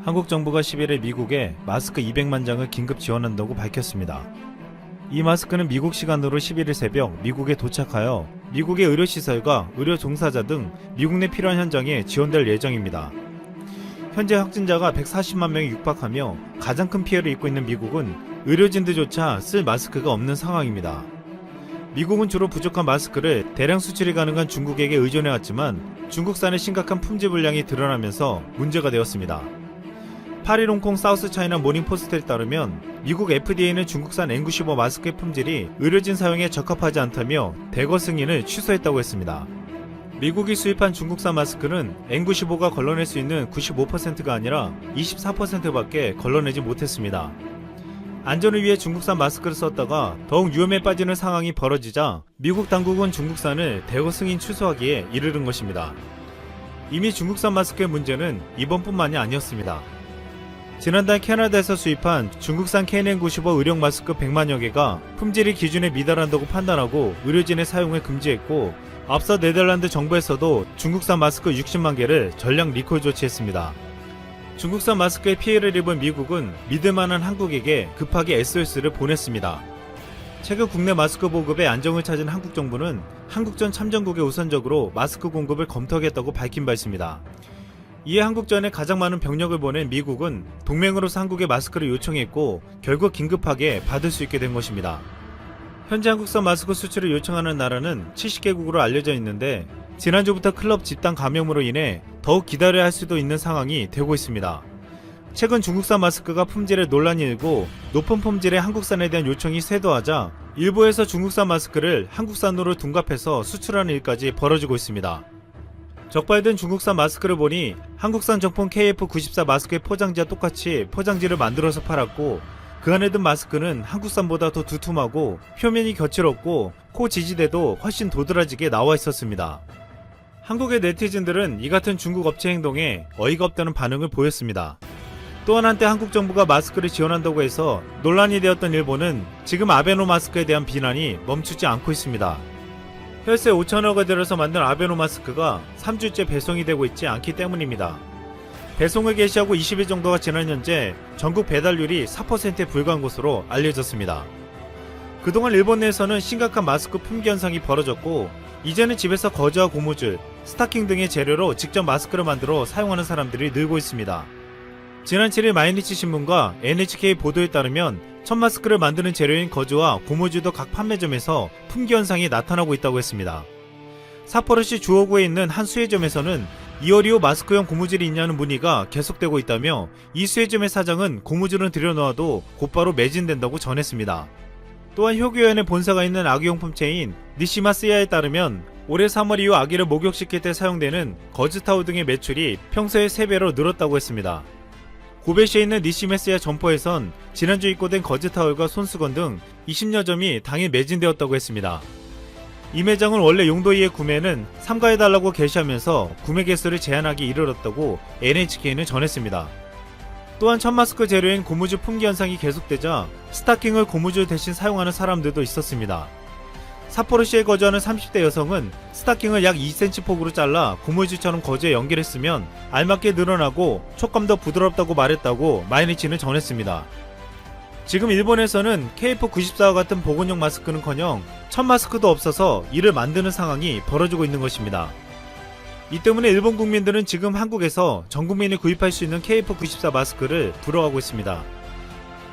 한국 정부가 10일에 미국에 마스크 200만 장을 긴급 지원한다고 밝혔습니다. 이 마스크는 미국 시간으로 11일 새벽 미국에 도착하여 미국의 의료시설과 의료 종사자 등 미국 내 필요한 현장에 지원될 예정입니다. 현재 확진자가 140만 명이 육박하며 가장 큰 피해를 입고 있는 미국은 의료진들조차 쓸 마스크가 없는 상황입니다. 미국은 주로 부족한 마스크를 대량 수출이 가능한 중국에게 의존해왔지만 중국산의 심각한 품질 불량이 드러나면서 문제가 되었습니다. 8일 홍콩 사우스 차이나 모닝포스트에 따르면 미국 FDA는 중국산 N95 마스크의 품질이 의료진 사용에 적합하지 않다며 대거 승인을 취소했다고 했습니다. 미국이 수입한 중국산 마스크는 N95가 걸러낼 수 있는 95%가 아니라 24%밖에 걸러내지 못했습니다. 안전을 위해 중국산 마스크를 썼다가 더욱 위험에 빠지는 상황이 벌어지자 미국 당국은 중국산을 대거 승인 취소하기에 이르는 것입니다. 이미 중국산 마스크의 문제는 이번뿐만이 아니었습니다. 지난달 캐나다에서 수입한 중국산 KN95 의료 마스크 100만여 개가 품질이 기준에 미달한다고 판단하고 의료진의 사용을 금지했고, 앞서 네덜란드 정부에서도 중국산 마스크 60만 개를 전량 리콜 조치했습니다. 중국산 마스크에 피해를 입은 미국은 믿을만한 한국에게 급하게 SOS를 보냈습니다. 최근 국내 마스크 보급에 안정을 찾은 한국 정부는 한국전 참전국에 우선적으로 마스크 공급을 검토하겠다고 밝힌 바 있습니다. 이에 한국전에 가장 많은 병력을 보낸 미국은 동맹으로서 한국에 마스크를 요청했고 결국 긴급하게 받을 수 있게 된 것입니다. 현재 한국산 마스크 수출을 요청하는 나라는 70개국으로 알려져 있는데 지난주부터 클럽 집단 감염으로 인해 더욱 기다려야 할 수도 있는 상황이 되고 있습니다. 최근 중국산 마스크가 품질에 논란이 일고 높은 품질의 한국산에 대한 요청이 쇄도하자 일부에서 중국산 마스크를 한국산으로 둔갑해서 수출하는 일까지 벌어지고 있습니다. 적발된 중국산 마스크를 보니 한국산 정품 KF94 마스크의 포장지와 똑같이 포장지를 만들어서 팔았고, 그 안에 든 마스크는 한국산보다 더 두툼하고 표면이 거칠었고 코 지지대도 훨씬 도드라지게 나와 있었습니다. 한국의 네티즌들은 이 같은 중국 업체 행동에 어이가 없다는 반응을 보였습니다. 또한 한때 한국 정부가 마스크를 지원한다고 해서 논란이 되었던 일본은 지금 아베노 마스크에 대한 비난이 멈추지 않고 있습니다. 혈세 5천억을 들여서 만든 아베노 마스크가 3주째 배송이 되고 있지 않기 때문입니다. 배송을 개시하고 20일 정도가 지난 현재 전국 배달률이 4%에 불과한 것으로 알려졌습니다. 그동안 일본 내에서는 심각한 마스크 품귀 현상이 벌어졌고, 이제는 집에서 거즈와 고무줄, 스타킹 등의 재료로 직접 마스크를 만들어 사용하는 사람들이 늘고 있습니다. 지난 7일 마이니치 신문과 NHK 보도에 따르면 첫 마스크를 만드는 재료인 거즈와 고무줄도 각 판매점에서 품귀 현상이 나타나고 있다고 했습니다. 삿포로시 주호구에 있는 한 수혜점에서는 2월 이후 마스크용 고무줄이 있냐는 문의가 계속되고 있다며, 이 수혜점의 사장은 고무줄은 들여놓아도 곧바로 매진된다고 전했습니다. 또한 효교연의 본사가 있는 아기용품 체인 니시마스야에 따르면 올해 3월 이후 아기를 목욕시킬 때 사용되는 거즈타올 등의 매출이 평소의 3배로 늘었다고 했습니다. 고베시에 있는 니시메스야 점포에선 지난주 입고된 거즈타올과 손수건 등 20여 점이 당일 매진되었다고 했습니다. 이 매장은 원래 용도이의 구매는 삼가해달라고 게시하면서 구매 개수를 제한하기 이르렀다고 NHK는 전했습니다. 또한 첫 마스크 재료인 고무줄 품귀 현상이 계속되자 스타킹을 고무줄 대신 사용하는 사람들도 있었습니다. 삿포로시에 거주하는 30대 여성은 스타킹을 약 2cm 폭으로 잘라 고무줄처럼 거즈에 연결했으면 알맞게 늘어나고 촉감도 부드럽다고 말했다고 마이니치는 전했습니다. 지금 일본에서는 KF94와 같은 보건용 마스크는커녕 첫 마스크도 없어서 이를 만드는 상황이 벌어지고 있는 것입니다. 이 때문에 일본 국민들은 지금 한국에서 전 국민이 구입할 수 있는 KF94 마스크를 부러워하고 있습니다.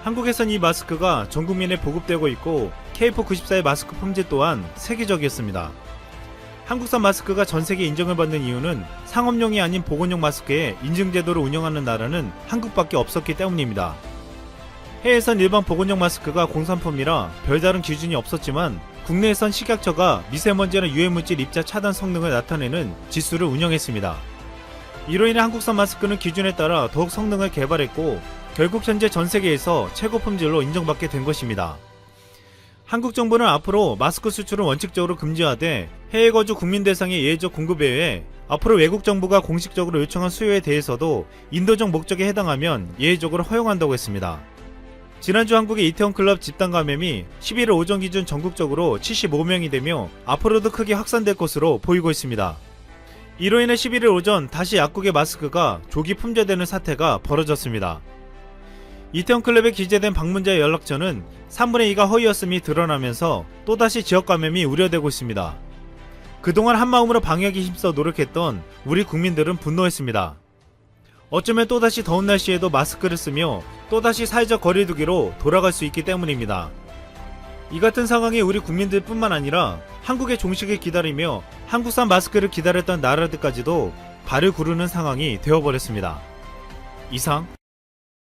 한국에선 이 마스크가 전 국민에 보급되고 있고 KF94의 마스크 품질 또한 세계적이었습니다. 한국산 마스크가 전세계 인정을 받는 이유는 상업용이 아닌 보건용 마스크의 인증제도를 운영하는 나라는 한국밖에 없었기 때문입니다. 해외에선 일반 보건용 마스크가 공산품이라 별다른 기준이 없었지만 국내에선 식약처가 미세먼지나 유해물질 입자 차단 성능을 나타내는 지수를 운영했습니다. 이로 인해 한국산 마스크는 기준에 따라 더욱 성능을 개발했고 결국 현재 전세계에서 최고 품질로 인정받게 된 것입니다. 한국 정부는 앞으로 마스크 수출은 원칙적으로 금지하되 해외 거주 국민 대상의 예외적 공급 외에 앞으로 외국 정부가 공식적으로 요청한 수요에 대해서도 인도적 목적에 해당하면 예외적으로 허용한다고 했습니다. 지난주 한국의 이태원 클럽 집단 감염이 11일 오전 기준 전국적으로 75명이 되며 앞으로도 크게 확산될 것으로 보이고 있습니다. 이로 인해 11일 오전 다시 약국의 마스크가 조기 품절되는 사태가 벌어졌습니다. 이태원 클럽에 기재된 방문자의 연락처는 3분의 2가 허위였음이 드러나면서 또다시 지역 감염이 우려되고 있습니다. 그동안 한마음으로 방역에 힘써 노력했던 우리 국민들은 분노했습니다. 어쩌면 또다시 더운 날씨에도 마스크를 쓰며 또다시 사회적 거리두기로 돌아갈 수 있기 때문입니다. 이 같은 상황이 우리 국민들 뿐만 아니라 한국의 종식을 기다리며 한국산 마스크를 기다렸던 나라들까지도 발을 구르는 상황이 되어버렸습니다. 이상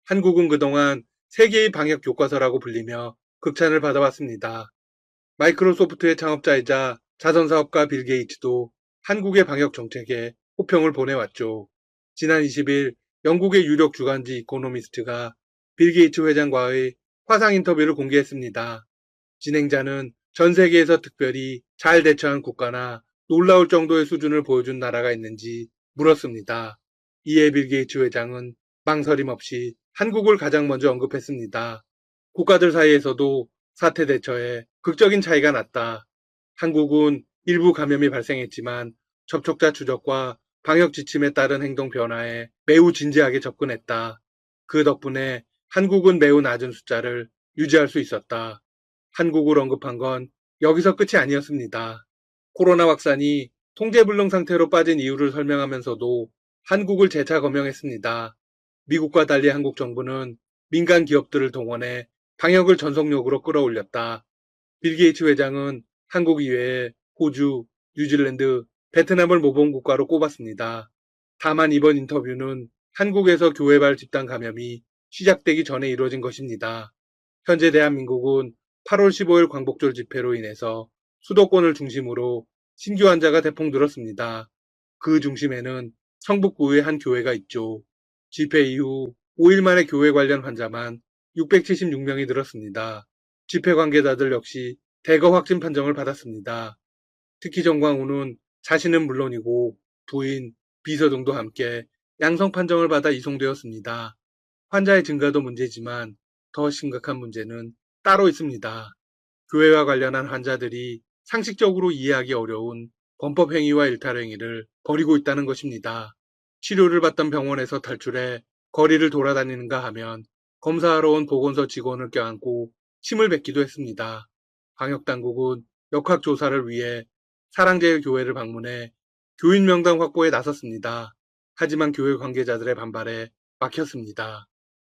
한국은 그동안 세계의 방역 교과서라고 불리며 극찬을 받아왔습니다. 마이크로소프트의 창업자이자 자선사업가 빌 게이츠도 한국의 방역 정책에 호평을 보내왔죠. 지난 20일 영국의 유력 주간지 이코노미스트가 빌 게이츠 회장과의 화상 인터뷰를 공개했습니다. 진행자는 전 세계에서 특별히 잘 대처한 국가나 놀라울 정도의 수준을 보여준 나라가 있는지 물었습니다. 이에 빌 게이츠 회장은 망설임 없이 한국을 가장 먼저 언급했습니다. 국가들 사이에서도 사태 대처에 극적인 차이가 났다. 한국은 일부 감염이 발생했지만 접촉자 추적과 방역 지침에 따른 행동 변화에 매우 진지하게 접근했다. 그 덕분에 한국은 매우 낮은 숫자를 유지할 수 있었다. 한국을 언급한 건 여기서 끝이 아니었습니다. 코로나 확산이 통제불능 상태로 빠진 이유를 설명하면서도 한국을 재차 거명했습니다. 미국과 달리 한국 정부는 민간 기업들을 동원해 방역을 전속력으로 끌어올렸다. 빌 게이츠 회장은 한국 이외에 호주, 뉴질랜드, 베트남을 모범국가로 꼽았습니다. 다만 이번 인터뷰는 한국에서 교회발 집단 감염이 시작되기 전에 이루어진 것입니다. 현재 대한민국은 8월 15일 광복절 집회로 인해서 수도권을 중심으로 신규 환자가 대폭 늘었습니다. 그 중심에는 성북구의 한 교회가 있죠. 집회 이후 5일 만에 교회 관련 환자만 676명이 늘었습니다. 집회 관계자들 역시 대거 확진 판정을 받았습니다. 특히 정광훈은 자신은 물론이고 부인, 비서 등도 함께 양성 판정을 받아 이송되었습니다. 환자의 증가도 문제지만 더 심각한 문제는 따로 있습니다. 교회와 관련한 환자들이 상식적으로 이해하기 어려운 범법행위와 일탈행위를 벌이고 있다는 것입니다. 치료를 받던 병원에서 탈출해 거리를 돌아다니는가 하면 검사하러 온 보건소 직원을 껴안고 침을 뱉기도 했습니다. 방역당국은 역학조사를 위해 사랑제일교회를 방문해 교인 명단 확보에 나섰습니다. 하지만 교회 관계자들의 반발에 막혔습니다.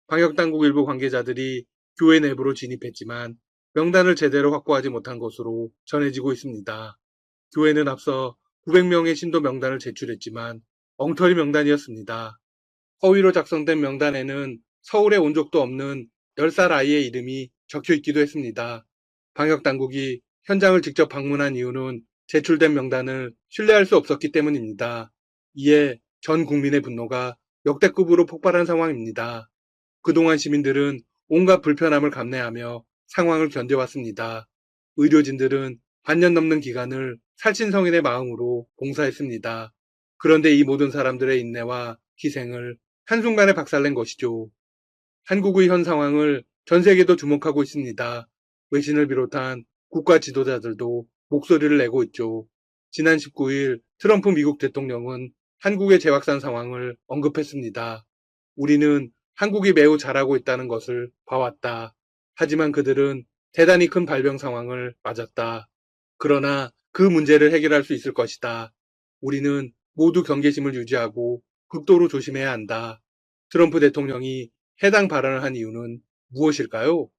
방역당국 일부 관계자들이 교회 내부로 진입했지만 명단을 제대로 확보하지 못한 것으로 전해지고 있습니다. 교회는 앞서 900명의 신도 명단을 제출했지만 엉터리 명단이었습니다. 허위로 작성된 명단에는 서울에 온 적도 없는 10살 아이의 이름이 적혀 있기도 했습니다. 방역당국이 현장을 직접 방문한 이유는 제출된 명단을 신뢰할 수 없었기 때문입니다. 이에 전 국민의 분노가 역대급으로 폭발한 상황입니다. 그동안 시민들은 온갖 불편함을 감내하며 상황을 견뎌왔습니다. 의료진들은 반년 넘는 기간을 살신성인의 마음으로 봉사했습니다. 그런데 이 모든 사람들의 인내와 희생을 한순간에 박살낸 것이죠. 한국의 현 상황을 전 세계도 주목하고 있습니다. 외신을 비롯한 국가 지도자들도 목소리를 내고 있죠. 지난 19일 트럼프 미국 대통령은 한국의 재확산 상황을 언급했습니다. 우리는 한국이 매우 잘하고 있다는 것을 봐왔다. 하지만 그들은 대단히 큰 발병 상황을 맞았다. 그러나 그 문제를 해결할 수 있을 것이다. 우리는 모두 경계심을 유지하고 극도로 조심해야 한다. 트럼프 대통령이 해당 발언을 한 이유는 무엇일까요?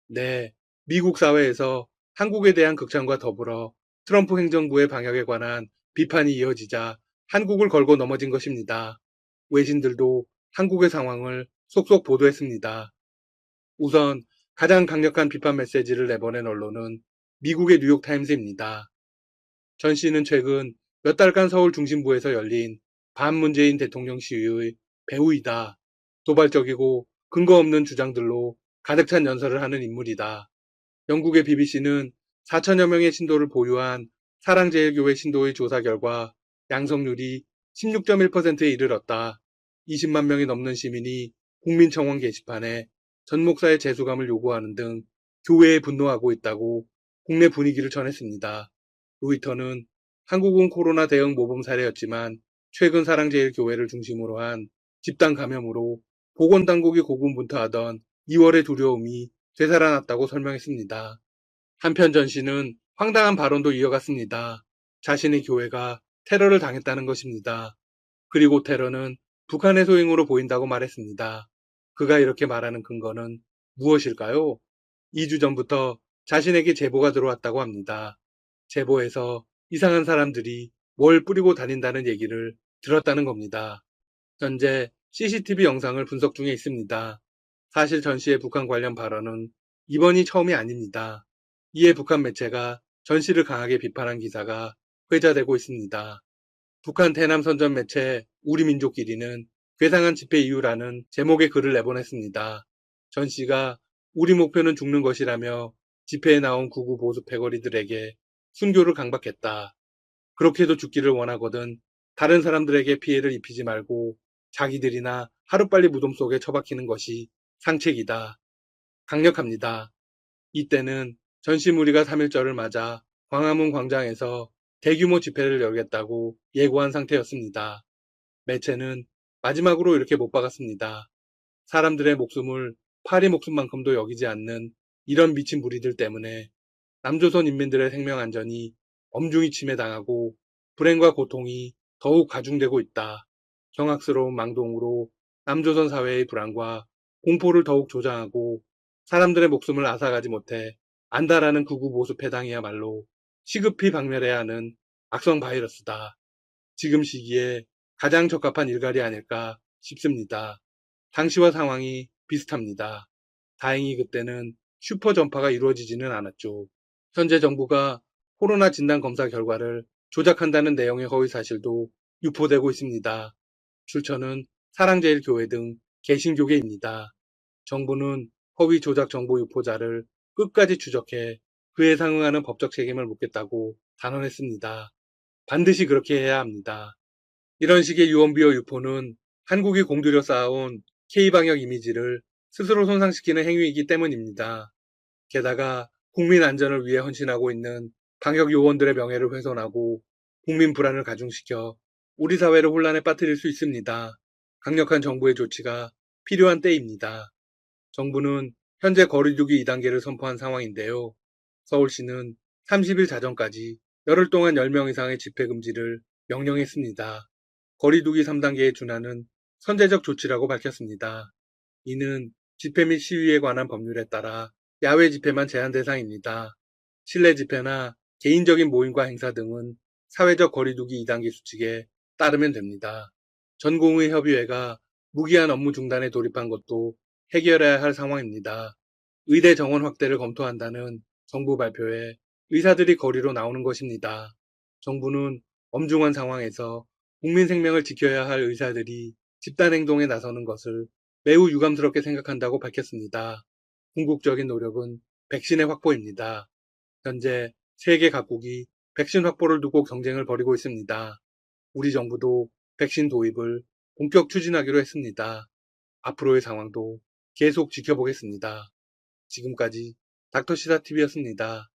네, 미국 사회에서 한국에 대한 극찬과 더불어 트럼프 행정부의 방역에 관한 비판이 이어지자 한국을 걸고 넘어진 것입니다. 외신들도 한국의 상황을 속속 보도했습니다. 우선 가장 강력한 비판 메시지를 내보낸 언론은 미국의 뉴욕타임스입니다. 전 씨는 최근 몇 달간 서울 중심부에서 열린 반문재인 대통령 시위의 배우이다. 도발적이고 근거 없는 주장들로 가득 찬 연설을 하는 인물이다. 영국의 BBC는 4천여 명의 신도를 보유한 사랑제일교회 신도의 조사 결과 양성률이 16.1%에 이르렀다. 20만 명이 넘는 시민이 국민청원 게시판에 전 목사의 재수감을 요구하는 등 교회에 분노하고 있다고 국내 분위기를 전했습니다. 로이터는 한국은 코로나 대응 모범 사례였지만 최근 사랑제일교회를 중심으로 한 집단 감염으로 보건당국이 고군분투하던 2월의 두려움이 되살아났다고 설명했습니다. 한편 전 씨는 황당한 발언도 이어갔습니다. 자신의 교회가 테러를 당했다는 것입니다. 그리고 테러는 북한의 소행으로 보인다고 말했습니다. 그가 이렇게 말하는 근거는 무엇일까요? 2주 전부터 자신에게 제보가 들어왔다고 합니다. 제보에서 이상한 사람들이 뭘 뿌리고 다닌다는 얘기를 들었다는 겁니다. 현재 CCTV 영상을 분석 중에 있습니다. 사실 전 씨의 북한 관련 발언은 이번이 처음이 아닙니다. 이에 북한 매체가 전 씨를 강하게 비판한 기사가 회자되고 있습니다. 북한 대남 선전 매체 우리민족끼리는 괴상한 집회 이유라는 제목의 글을 내보냈습니다. 전 씨가 우리 목표는 죽는 것이라며 집회에 나온 구구 보수 패거리들에게 순교를 강박했다. 그렇게도 죽기를 원하거든 다른 사람들에게 피해를 입히지 말고 자기들이나 하루빨리 무덤 속에 처박히는 것이 상책이다. 강력합니다. 이때는 전시무리가 3.1절을 맞아 광화문 광장에서 대규모 집회를 열겠다고 예고한 상태였습니다. 매체는 마지막으로 이렇게 못 박았습니다. 사람들의 목숨을 파리 목숨만큼도 여기지 않는 이런 미친 무리들 때문에 남조선 인민들의 생명 안전이 엄중히 침해당하고 불행과 고통이 더욱 가중되고 있다. 경악스러운 망동으로 남조선 사회의 불안과 공포를 더욱 조장하고 사람들의 목숨을 앗아가지 못해 안다라는 극우 보수 패당이야말로 시급히 박멸해야 하는 악성 바이러스다. 지금 시기에 가장 적합한 일갈이 아닐까 싶습니다. 당시와 상황이 비슷합니다. 다행히 그때는 슈퍼 전파가 이루어지지는 않았죠. 현재 정부가 코로나 진단 검사 결과를 조작한다는 내용의 허위 사실도 유포되고 있습니다. 출처는 사랑제일교회 등 개신교계입니다. 정부는 허위 조작 정보 유포자를 끝까지 추적해 그에 상응하는 법적 책임을 묻겠다고 단언했습니다. 반드시 그렇게 해야 합니다. 이런 식의 유언비어 유포는 한국이 공들여 쌓아온 K방역 이미지를 스스로 손상시키는 행위이기 때문입니다. 게다가 국민 안전을 위해 헌신하고 있는 방역 요원들의 명예를 훼손하고 국민 불안을 가중시켜 우리 사회를 혼란에 빠뜨릴 수 있습니다. 강력한 정부의 조치가 필요한 때입니다. 정부는 현재 거리두기 2단계를 선포한 상황인데요. 서울시는 30일 자정까지 열흘 동안 10명 이상의 집회 금지를 명령했습니다. 거리두기 3단계에 준하는 선제적 조치라고 밝혔습니다. 이는 집회 및 시위에 관한 법률에 따라 야외 집회만 제한 대상입니다. 실내 집회나 개인적인 모임과 행사 등은 사회적 거리두기 2단계 수칙에 따르면 됩니다. 전공의협의회가 무기한 업무 중단에 돌입한 것도 해결해야 할 상황입니다. 의대 정원 확대를 검토한다는 정부 발표에 의사들이 거리로 나오는 것입니다. 정부는 엄중한 상황에서 국민 생명을 지켜야 할 의사들이 집단 행동에 나서는 것을 매우 유감스럽게 생각한다고 밝혔습니다. 궁극적인 노력은 백신의 확보입니다. 현재 세계 각국이 백신 확보를 두고 경쟁을 벌이고 있습니다. 우리 정부도 백신 도입을 본격 추진하기로 했습니다. 앞으로의 상황도 계속 지켜보겠습니다. 지금까지 닥터시사TV였습니다.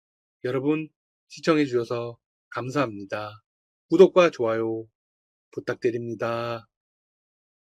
여러분 시청해주셔서 감사합니다. 구독과 좋아요 부탁드립니다.